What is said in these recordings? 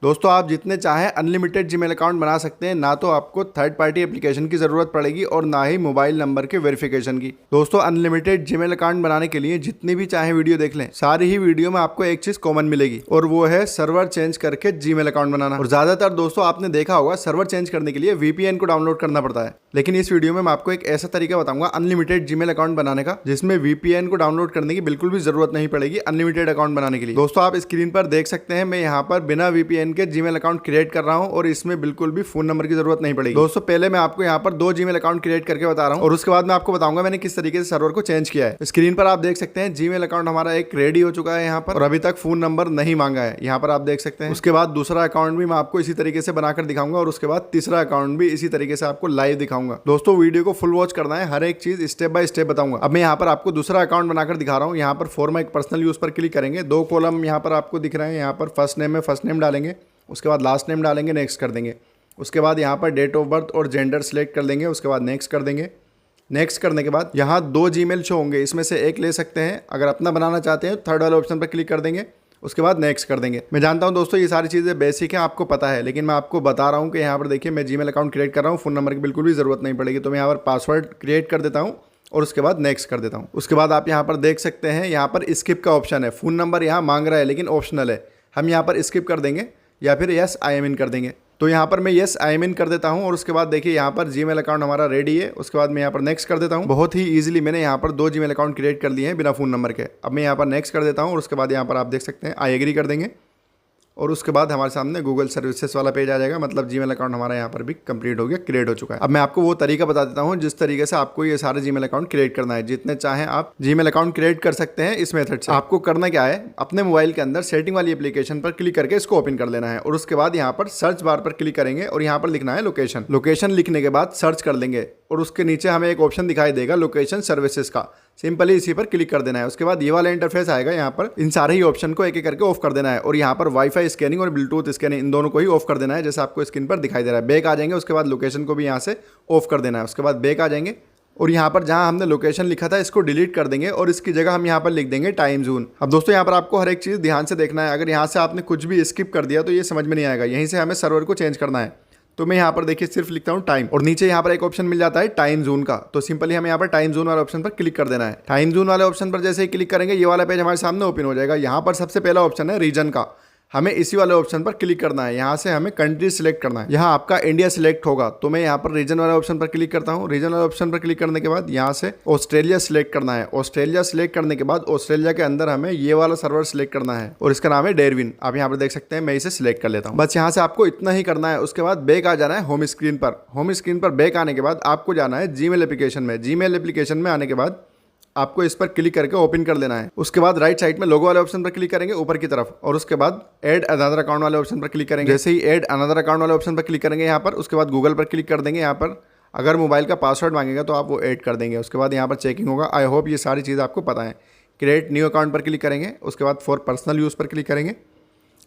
दोस्तों आप जितने चाहें अनलिमिटेड जीमेल अकाउंट बना सकते हैं, ना तो आपको थर्ड पार्टी एप्लीकेशन की जरूरत पड़ेगी और ना ही मोबाइल नंबर के वेरिफिकेशन की। दोस्तों अनलिमिटेड जीमेल अकाउंट बनाने के लिए जितनी भी चाहे वीडियो देख लें, सारी ही वीडियो में आपको एक चीज कॉमन मिलेगी और वो है सर्वर चेंज करके जीमेल अकाउंट बनाना। और ज्यादातर दोस्तों आपने देखा होगा सर्वर चेंज करने के लिए VPN को डाउनलोड करना पड़ता है, लेकिन इस वीडियो में मैं आपको एक ऐसा तरीका बताऊंगा अनलिमिटेड जीमेल अकाउंट बनाने का जिसमें VPN को डाउनलोड करने की बिल्कुल भी जरूरत नहीं पड़ेगी अनलिमिटेड अकाउंट बनाने के लिए। दोस्तों आप स्क्रीन पर देख सकते हैं, मैं यहाँ पर बिना VPN के जीमेल अकाउंट क्रिएट कर रहा हूँ और इसमें बिल्कुल भी फोन नंबर की जरूरत नहीं पड़ेगी। दोस्तों पहले मैं आपको यहाँ पर 2 जीमेल अकाउंट क्रिएट करके बता रहा हूँ और उसके बाद मैं आपको बताऊंगा मैंने किस तरीके से सर्वर को चेंज किया है। स्क्रीन पर आप देख सकते हैं जीमेल अकाउंट हमारा एक रेडी हो चुका है यहाँ पर और अभी तक फोन नंबर नहीं मांगा है, यहाँ पर आप देख सकते हैं। उसके बाद दूसरा अकाउंट भी मैं आपको इसी तरीके से बनाकर दिखाऊंगा और उसके बाद तीसरा अकाउंट भी इसी तरीके से आपको लाइव दिखाऊंगा। दोस्तों वीडियो को फुल वॉच करना है, हर एक चीज स्टेप बाय स्टेप बताऊंगा। अब मैं यहाँ पर आपको दूसरा अकाउंट बनाकर दिखा रहा हूँ। यहाँ पर फॉर माय पर्सनल यूज पर क्लिक करेंगे, 2 कॉलम यहाँ पर आपको दिख रहे हैं। यहाँ पर फर्स्ट नेम में फर्स्ट नेम डालेंगे, उसके बाद लास्ट नेम डालेंगे, नेक्स्ट कर देंगे। उसके बाद यहाँ पर डेट ऑफ बर्थ और जेंडर सेलेक्ट कर देंगे, उसके बाद नेक्स्ट कर देंगे। नेक्स्ट करने के बाद यहाँ 2 जीमेल शो होंगे, इसमें से एक ले सकते हैं। अगर अपना बनाना चाहते हैं थर्ड वाले ऑप्शन पर क्लिक कर देंगे, उसके बाद नेक्स्ट कर देंगे। मैं जानता हूं दोस्तों ये सारी चीज़ें बेसिक है, आपको पता है, लेकिन मैं आपको बता रहा हूं कि यहाँ पर देखिए मैं जीमेल अकाउंट क्रिएट कर रहा हूं, फोन नंबर की बिल्कुल भी जरूरत नहीं पड़ेगी। तो मैं यहाँ पर पासवर्ड क्रिएट कर देता हूँ और उसके बाद नेक्स्ट कर देता हूँ। उसके बाद आप यहाँ पर देख सकते हैं, यहाँ पर स्किप का ऑप्शन है। फोन नंबर यहाँ मांग रहा है लेकिन ऑप्शनल है, हम यहाँ पर स्किप कर देंगे या फिर यस आई एम इन कर देंगे। तो यहाँ पर मैं यस आई एम इन कर देता हूँ और उसके बाद देखिए यहाँ पर जीमेल अकाउंट हमारा रेडी है। उसके बाद मैं यहाँ पर नेक्स्ट कर देता हूँ। बहुत ही इजीली मैंने यहाँ पर 2 जीमेल अकाउंट क्रिएट कर दिए हैं बिना फोन नंबर के। अब मैं यहाँ पर नेक्स्ट कर देता हूँ और उसके बाद यहाँ पर आप देख सकते हैं आई एग्री कर देंगे और उसके बाद हमारे सामने गूगल सर्विसेज वाला पेज आ जाएगा, मतलब जीमेल अकाउंट हमारा यहाँ पर भी कंप्लीट हो गया, क्रिएट हो चुका है। अब मैं आपको वो तरीका बता देता हूँ जिस तरीके से आपको ये सारे जीमेल अकाउंट क्रिएट करना है। जितने चाहें आप जीमेल अकाउंट क्रिएट कर सकते हैं इस मेथड से। आपको करना क्या है, अपने मोबाइल के अंदर सेटिंग वाली एप्लीकेशन पर क्लिक करके इसको ओपन कर लेना है और उसके बाद यहाँ पर सर्च बार पर क्लिक करेंगे और यहाँ पर लिखना है लोकेशन। लोकेशन लिखने के बाद सर्च कर लेंगे और उसके नीचे हमें एक ऑप्शन दिखाई देगा लोकेशन सर्विसेज का, सिंपली इसी पर क्लिक कर देना है। उसके बाद ये वाला इंटरफेस आएगा, यहाँ पर इन सारे ही ऑप्शन को एक एक करके ऑफ कर देना है और यहाँ पर वाईफाई स्कैनिंग और ब्लूटूथ स्कैनिंग इन दोनों को ही ऑफ कर देना है, जैसे आपको स्क्रीन पर दिखाई दे रहा है। बैक आ जाएंगे, उसके बाद लोकेशन को भी यहाँ से ऑफ कर देना है। उसके बाद बैक आ जाएंगे और यहाँ पर जहाँ हमने लोकेशन लिखा था इसको डिलीट कर देंगे और इसकी जगह हम यहाँ पर लिख देंगे टाइम जोन। अब दोस्तों यहाँ पर आपको हर एक चीज़ ध्यान से देखना है, अगर यहाँ से आपने कुछ भी स्किप कर दिया तो ये समझ में नहीं आएगा। यहीं से हमें सर्वर को चेंज करना है। तो मैं यहाँ पर देखिए सिर्फ लिखता हूँ टाइम और नीचे यहाँ पर एक ऑप्शन मिल जाता है टाइम जोन का, तो सिंपली हमें यहाँ पर टाइम जोन वाले ऑप्शन पर क्लिक कर देना है। टाइम जोन वाले ऑप्शन पर जैसे ही क्लिक करेंगे ये वाला पेज हमारे सामने ओपन हो जाएगा। यहाँ पर सबसे पहला ऑप्शन है रीजन का, हमें इसी वाले ऑप्शन पर क्लिक करना है। यहाँ से हमें कंट्री सिलेक्ट करना है, यहाँ आपका इंडिया सिलेक्ट होगा। तो मैं यहाँ पर रीजन वाले ऑप्शन पर क्लिक करता हूँ। रीजन वाले ऑप्शन पर क्लिक करने के बाद यहाँ से ऑस्ट्रेलिया सिलेक्ट करना है। ऑस्ट्रेलिया सिलेक्ट करने के बाद ऑस्ट्रेलिया के अंदर हमें ये वाला सर्वर सिलेक्ट करना है और इसका नाम है डेरविन। आप यहाँ पर देख सकते हैं, मैं इसे सिलेक्ट कर लेता हूँ। बस यहाँ से आपको इतना ही करना है। उसके बाद बैक आ जाना है होम स्क्रीन पर। होम स्क्रीन पर बैक आने के बाद आपको जाना है जीमेल एप्लीकेशन में। जीमेल एप्लीकेशन में आने के बाद आपको इस पर क्लिक करके ओपन कर लेना है। उसके बाद राइट साइड में लोगो वाले ऑप्शन पर क्लिक करेंगे ऊपर की तरफ और उसके बाद ऐड अनदर अकाउंट वाले ऑप्शन पर क्लिक करेंगे। जैसे ही ऐड अनदर अकाउंट वाले ऑप्शन पर क्लिक करेंगे यहाँ पर, उसके बाद गूगल पर क्लिक कर देंगे। यहाँ पर अगर मोबाइल का पासवर्ड मांगेगा तो आप वो ऐड कर देंगे। उसके बाद यहाँ पर चेकिंग होगा। आई होप ये सारी चीज़ आपको पता है। क्रिएट न्यू अकाउंट पर क्लिक करेंगे, उसके बाद फॉर पर्सनल यूज़ पर क्लिक करेंगे।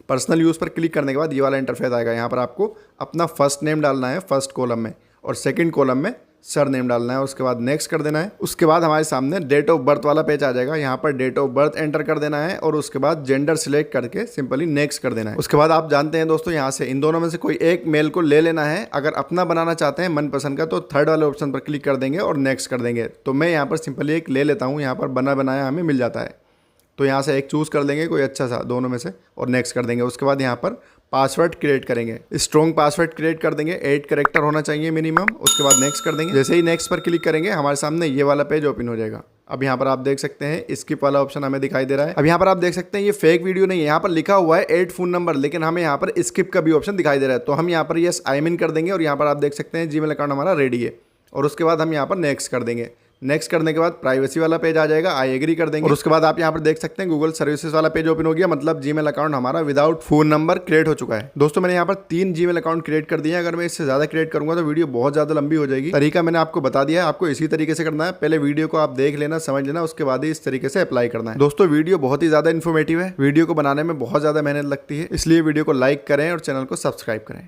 पर्सनल यूज़ पर क्लिक करने के बाद ये वाला इंटरफेस आएगा। यहाँ पर आपको अपना फर्स्ट नेम डालना है फर्स्ट कॉलम में और सेकंड कॉलम में सर नेम डालना है। उसके बाद नेक्स्ट कर देना है। उसके बाद हमारे सामने डेट ऑफ बर्थ वाला पेज आ जाएगा। यहाँ पर डेट ऑफ बर्थ एंटर कर देना है और उसके बाद जेंडर सिलेक्ट करके सिंपली नेक्स्ट कर देना है। उसके बाद आप जानते हैं दोस्तों, यहाँ से इन दोनों में से कोई एक मेल को ले लेना है। अगर अपना बनाना चाहते हैं मनपसंद का तो थर्ड वाले ऑप्शन पर क्लिक कर देंगे और नेक्स्ट कर देंगे। तो मैं यहाँ पर सिंपली एक ले लेता हूँ, यहाँ पर बना बनाया हमें मिल जाता है। तो यहाँ से एक चूज़ कर देंगे कोई अच्छा सा दोनों में से और नेक्स्ट कर देंगे। उसके बाद यहाँ पर पासवर्ड क्रिएट करेंगे, स्ट्रॉन्ग पासवर्ड क्रिएट कर देंगे, 8 कैरेक्टर होना चाहिए मिनिमम। उसके बाद नेक्स्ट कर देंगे। जैसे ही नेक्स्ट पर क्लिक करेंगे हमारे सामने ये वाला पेज ओपन हो जाएगा। अब यहाँ पर आप देख सकते हैं स्किप वाला ऑप्शन हमें दिखाई दे रहा है। अब यहाँ पर आप देख सकते हैं ये फेक वीडियो नहीं है, यहाँ पर लिखा हुआ है 8 फोन नंबर, लेकिन हमें यहाँ पर स्किप का भी ऑप्शन दिखाई दे रहा है। तो हम यहाँ पर यस आई एम इन कर देंगे और यहाँ पर आप देख सकते हैं जीमेल अकाउंट हमारा रेडी है और उसके बाद हम यहाँ पर नेक्स्ट कर देंगे। नेक्स्ट करने के बाद प्राइवेसी वाला पेज आ जाएगा, आई एग्री कर देंगे और उसके बाद आप यहाँ पर देख सकते हैं गूगल सर्विसेज वाला पेज ओपन हो गया, मतलब जीमेल अकाउंट हमारा विदाउट फोन नंबर क्रिएट हो चुका है। दोस्तों मैंने यहाँ पर 3 जीमेल अकाउंट क्रिएट कर दिए हैं। अगर मैं इससे ज्यादा क्रिएट करूंगा तो वीडियो बहुत ज्यादा लंबी हो जाएगी। तरीका मैंने आपको बता दिया है, आपको इसी तरीके से करना है। पहले वीडियो को आप देख लेना, समझ लेना, उसके बाद ही इस तरीके से अप्लाई करना है। दोस्तों वीडियो बहुत ही ज्यादा इन्फॉर्मेटिव है, वीडियो को बनाने में बहुत ज्यादा मेहनत लगती है, इसलिए वीडियो को लाइक करें और चैनल को सब्सक्राइब करें।